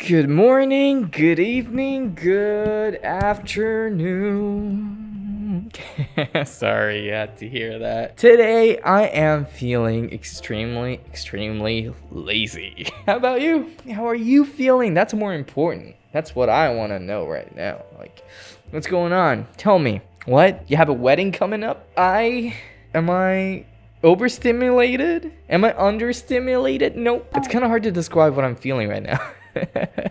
Good morning, good evening, good afternoon. Sorry you had to hear that. Today I am feeling extremely lazy. How about you? How are you feeling? That's more important. That's what I want to know right now. Like, what's going on? Tell me. What? You have a wedding coming up? Am I overstimulated? Am I understimulated? Nope. It's kind of hard to describe what I'm feeling right now.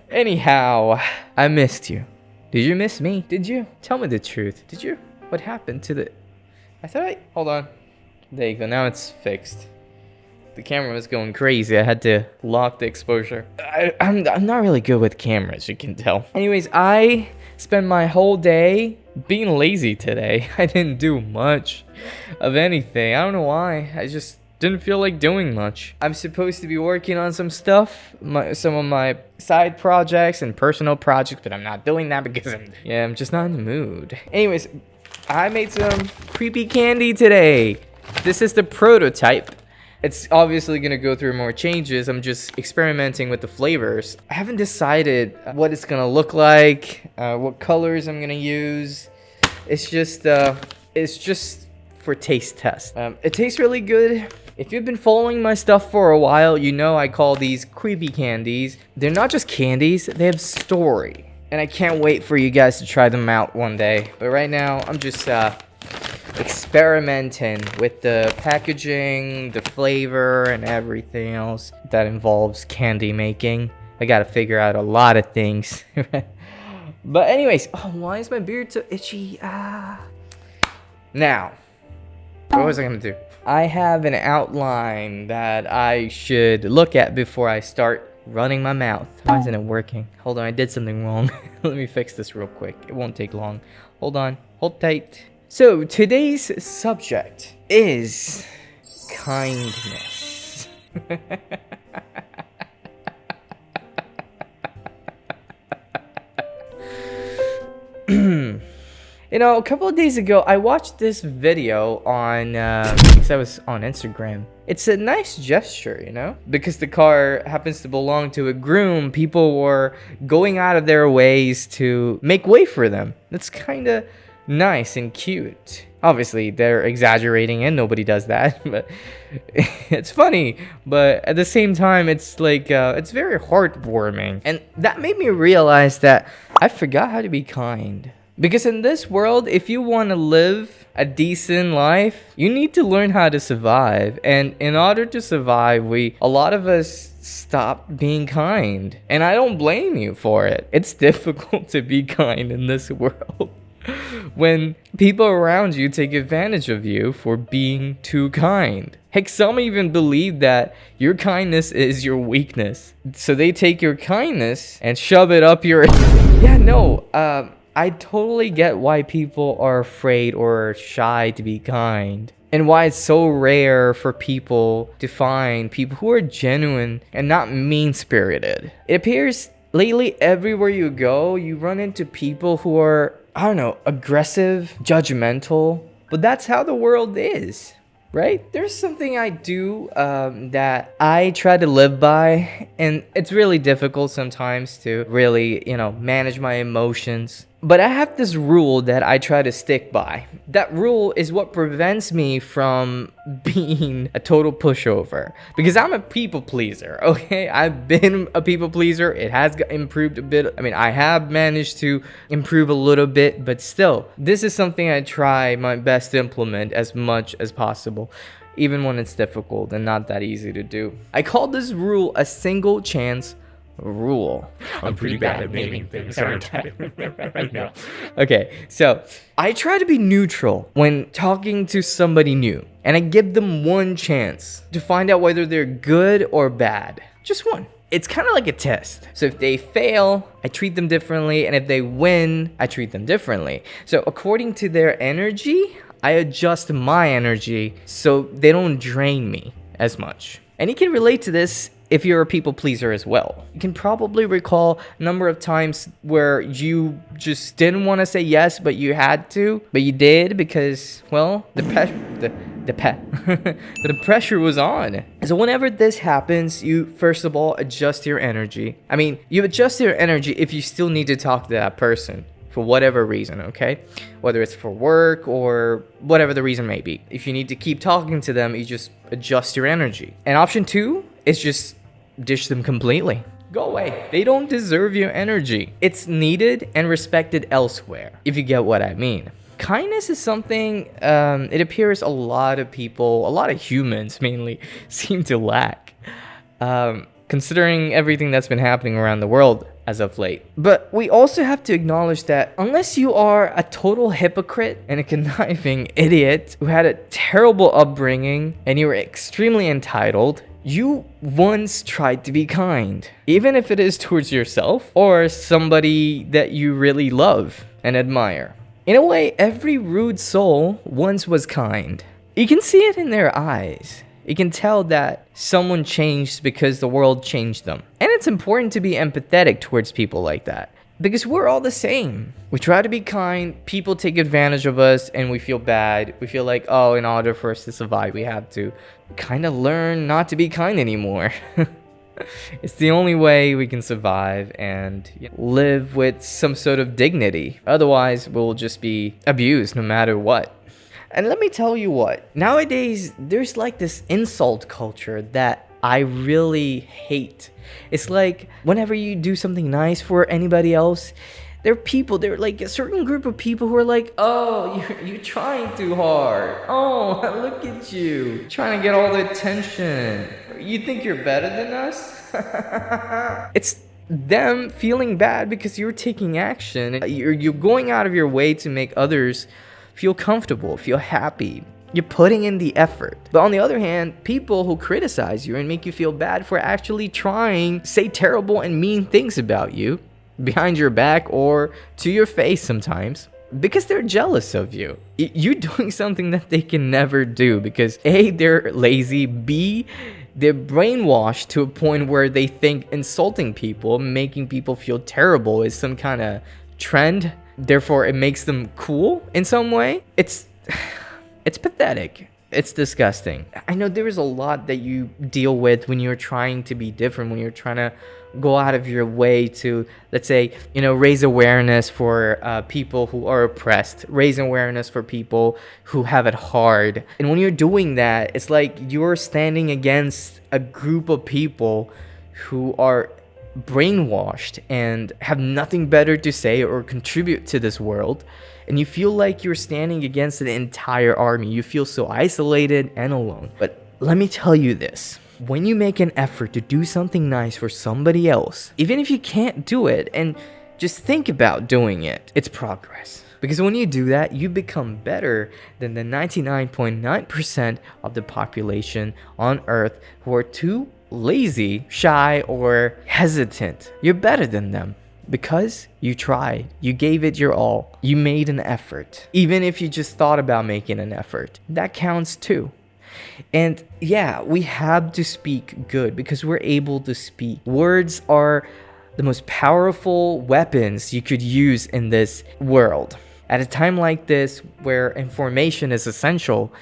Anyhow, I missed you. Did you miss me? Did you? Tell me the truth. Did you? What happened to the... Hold on. There you go. Now it's fixed. The camera was going crazy. I had to lock the exposure. I'm not really good with cameras, you can tell. Anyways, I spent my whole day being lazy today. I didn't do much of anything. I don't know why. I just didn't feel like doing much. I'm supposed to be working on some stuff, some of my side projects and personal projects, but I'm not doing that because I'm just not in the mood. Anyways, I made some creepy candy today. This is the prototype. It's obviously gonna go through more changes. I'm just experimenting with the flavors. I haven't decided what it's gonna look like, what colors I'm gonna use. It's just for taste test. It tastes really good. If you've been following my stuff for a while, you know I call these creepy candies. They're not just candies, they have story. And I can't wait for you guys to try them out one day. But right now, I'm just experimenting with the packaging, the flavor, and everything else that involves candy making. I gotta figure out a lot of things. But anyways, why is my beard so itchy? Now, what was I gonna do? I have an outline that I should look at before I start running my mouth. Why isn't it working? Hold on, I did something wrong. Let me fix this real quick. It won't take long. Hold on, hold tight. So today's subject is kindness. You know, a couple of days ago, I watched this video on, because I was on Instagram. It's a nice gesture, you know? Because the car happens to belong to a groom, people were going out of their ways to make way for them. That's kind of nice and cute. Obviously, they're exaggerating and nobody does that, but it's funny. But at the same time, it's like, it's very heartwarming. And that made me realize that I forgot how to be kind. Because in this world, if you want to live a decent life, you need to learn how to survive. And in order to survive, a lot of us stop being kind. And I don't blame you for it. It's difficult to be kind in this world. When people around you take advantage of you for being too kind. Heck, some even believe that your kindness is your weakness. So they take your kindness and shove it up your... I totally get why people are afraid or shy to be kind. And why it's so rare for people to find people who are genuine and not mean-spirited. It appears lately everywhere you go, you run into people who are, I don't know, aggressive, judgmental. But that's how the world is, right? There's something I do that I try to live by. And it's really difficult sometimes to really, manage my emotions. But I have this rule that I try to stick by. That rule is what prevents me from being a total pushover. Because I'm a people pleaser, okay? I've been a people pleaser. It has improved a bit. I have managed to improve a little bit. But still, this is something I try my best to implement as much as possible. Even when it's difficult and not that easy to do. I call this rule a single chance rule. I'm pretty bad at naming things, aren't I? I know. Okay, so I try to be neutral when talking to somebody new, and I give them one chance to find out whether they're good or bad. Just one. It's kind of like a test. So if they fail, I treat them differently, and if they win, I treat them differently. So according to their energy, I adjust my energy so they don't drain me as much. And you can relate to this if you're a people pleaser as well. You can probably recall a number of times where you just didn't want to say yes, but you had to, but you did because, well, the the pressure was on. So whenever this happens, you first of all adjust your energy. I mean, you adjust your energy if you still need to talk to that person for whatever reason, okay? Whether it's for work or whatever the reason may be. If you need to keep talking to them, you just adjust your energy. And option 2 is just dish them completely. Go away. They don't deserve your energy. It's needed and respected elsewhere, if you get what I mean. Kindness is something it appears a lot of people, a lot of humans mainly, seem to lack. Considering everything that's been happening around the world as of late. But we also have to acknowledge that unless you are a total hypocrite and a conniving idiot who had a terrible upbringing and you were extremely entitled, you once tried to be kind, even if it is towards yourself or somebody that you really love and admire. In a way, every rude soul once was kind. You can see it in their eyes. You can tell that someone changed because the world changed them. And it's important to be empathetic towards people like that, because we're all the same. We try to be kind, people take advantage of us, and we feel bad. We feel like, oh, in order for us to survive, we have to kind of learn not to be kind anymore. It's the only way we can survive and live with some sort of dignity. Otherwise, we'll just be abused no matter what. And let me tell you what, nowadays, there's like this insult culture that I really hate. It's like whenever you do something nice for anybody else, there are like a certain group of people who are like, oh, you're trying too hard. Oh, look at you, trying to get all the attention. You think you're better than us? It's them feeling bad because you're taking action. You're going out of your way to make others feel comfortable, feel happy. You're putting in the effort. But on the other hand, people who criticize you and make you feel bad for actually trying, say terrible and mean things about you behind your back or to your face sometimes, because they're jealous of you. You're doing something that they can never do because A, they're lazy, B, they're brainwashed to a point where they think insulting people, making people feel terrible is some kind of trend. Therefore, it makes them cool in some way. It's pathetic. It's disgusting. I know there is a lot that you deal with when you're trying to be different, when you're trying to go out of your way to, let's say, raise awareness for people who are oppressed, raise awareness for people who have it hard. And when you're doing that, it's like you're standing against a group of people who are brainwashed and have nothing better to say or contribute to this world. And you feel like you're standing against an entire army. You feel so isolated and alone. But let me tell you this. When you make an effort to do something nice for somebody else, even if you can't do it and just think about doing it, it's progress. Because when you do that, you become better than the 99.9% of the population on Earth who are too lazy, shy, or hesitant. You're better than them. Because you tried, you gave it your all, you made an effort. Even if you just thought about making an effort, that counts too. And yeah, we have to speak good because we're able to speak. Words are the most powerful weapons you could use in this world. At a time like this, where information is essential,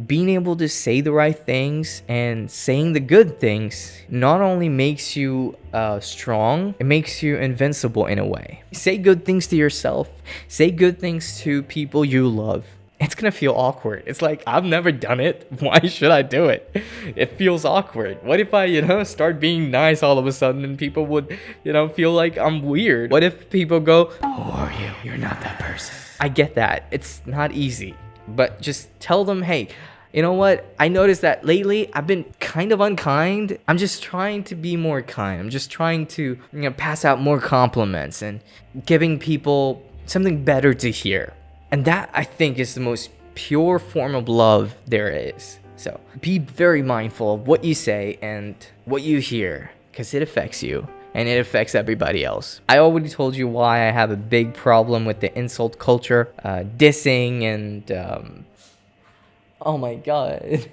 being able to say the right things and saying the good things not only makes you strong, it makes you invincible in a way. Say good things to yourself. Say good things to people you love. It's gonna feel awkward. It's like, I've never done it. Why should I do it? It feels awkward. What if I, start being nice all of a sudden and people would, feel like I'm weird? What if people go, who are you? You're not that person. I get that. It's not easy. But just tell them, hey, you know what? I noticed that lately I've been kind of unkind. I'm just trying to be more kind. I'm just trying to pass out more compliments and giving people something better to hear. And that, I think, is the most pure form of love there is. So be very mindful of what you say and what you hear, because it affects you. And it affects everybody else. I already told you why I have a big problem with the insult culture, dissing, and oh my god.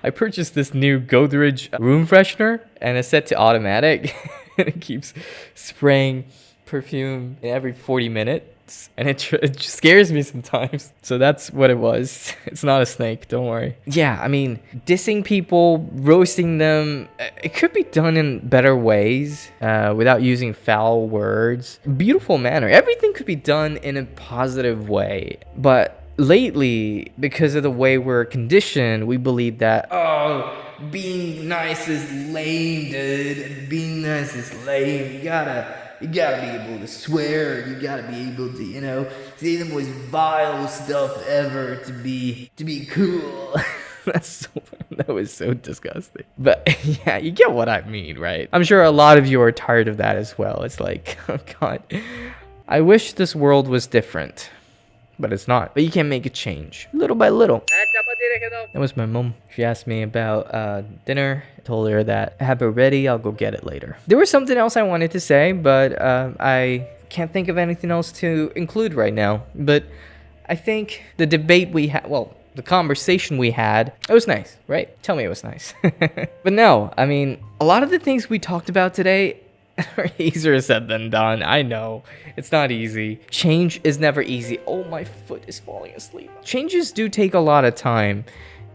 I purchased this new Godrej room freshener, and it's set to automatic, and it keeps spraying perfume every 40 minutes, and it scares me sometimes. So that's what it was. It's not a snake, don't worry. Yeah, I mean, dissing people, roasting them, it could be done in better ways, without using foul words. Beautiful manner. Everything could be done in a positive way. But lately, because of the way we're conditioned, we believe that, oh, being nice is lame, dude. Being nice is lame. You gotta be able to swear. You gotta be able to, you know, say the most vile stuff ever to be cool. That was so disgusting. But yeah, you get what I mean, right? I'm sure a lot of you are tired of that as well. It's like, oh God, I wish this world was different. But it's not. But you can make a change little by little. That was my mom. She asked me about dinner. I told her that I have it ready. I'll go get it later. There was something else I wanted to say, but I can't think of anything else to include right now. But I think the debate we had, well, the conversation we had, it was nice, right? Tell me it was nice. But no, I mean, a lot of the things we talked about today are easier said than done. I know. It's not easy. Change is never easy. Oh, my foot is falling asleep. Changes do take a lot of time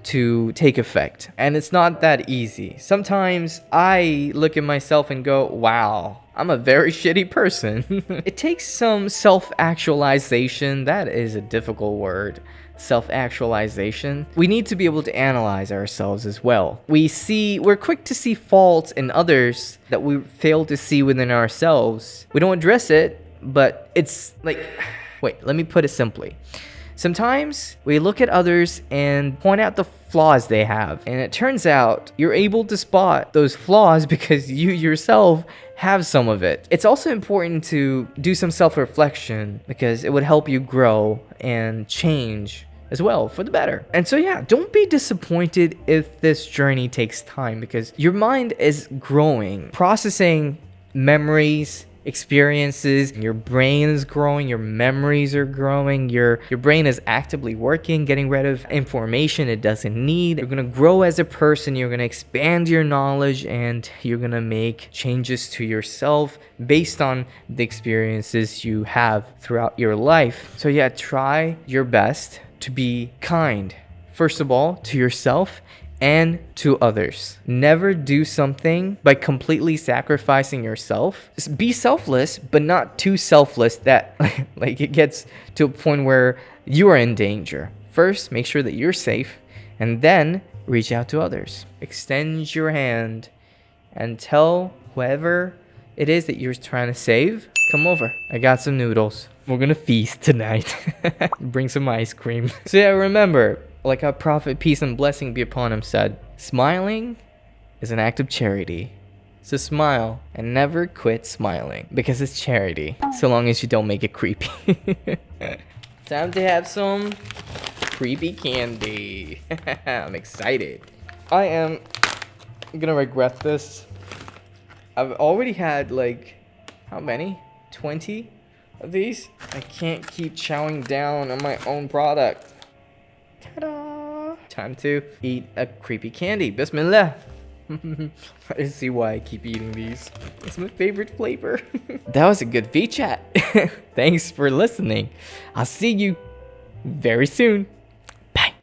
to take effect, and it's not that easy. Sometimes I look at myself and go, wow, I'm a very shitty person. It takes some self-actualization. That is a difficult word. Self-actualization. We need to be able to analyze ourselves as well. We're quick to see faults in others that we fail to see within ourselves. We don't address it, but it's like, wait, let me put it simply. Sometimes we look at others and point out the flaws they have, and it turns out you're able to spot those flaws because you yourself have some of it. It's also important to do some self-reflection because it would help you grow and change as well for the better. And so yeah, don't be disappointed if this journey takes time because your mind is growing, processing memories, experiences, your brain is growing, your memories are growing, your brain is actively working, getting rid of information it doesn't need. You're gonna grow as a person, you're gonna expand your knowledge, and you're gonna make changes to yourself based on the experiences you have throughout your life. So yeah, try your best to be kind, first of all, to yourself and to others. Never do something by completely sacrificing yourself. Just be selfless, but not too selfless that like it gets to a point where you are in danger. First, make sure that you're safe, and then reach out to others. Extend your hand and tell whoever it is that you're trying to save, come over. I got some noodles. We're gonna feast tonight. Bring some ice cream. So yeah, remember, like our prophet, peace and blessing be upon him, said, smiling is an act of charity. So smile and never quit smiling because it's charity, so long as you don't make it creepy. Time to have some creepy candy. I'm excited. I am gonna regret this. I've already had like, how many? 20 of these? I can't keep chowing down on my own product. Ta-da! Time to eat a creepy candy. Bismillah. I see why I keep eating these. It's my favorite flavor. That was a good V-chat. Thanks for listening. I'll see you very soon.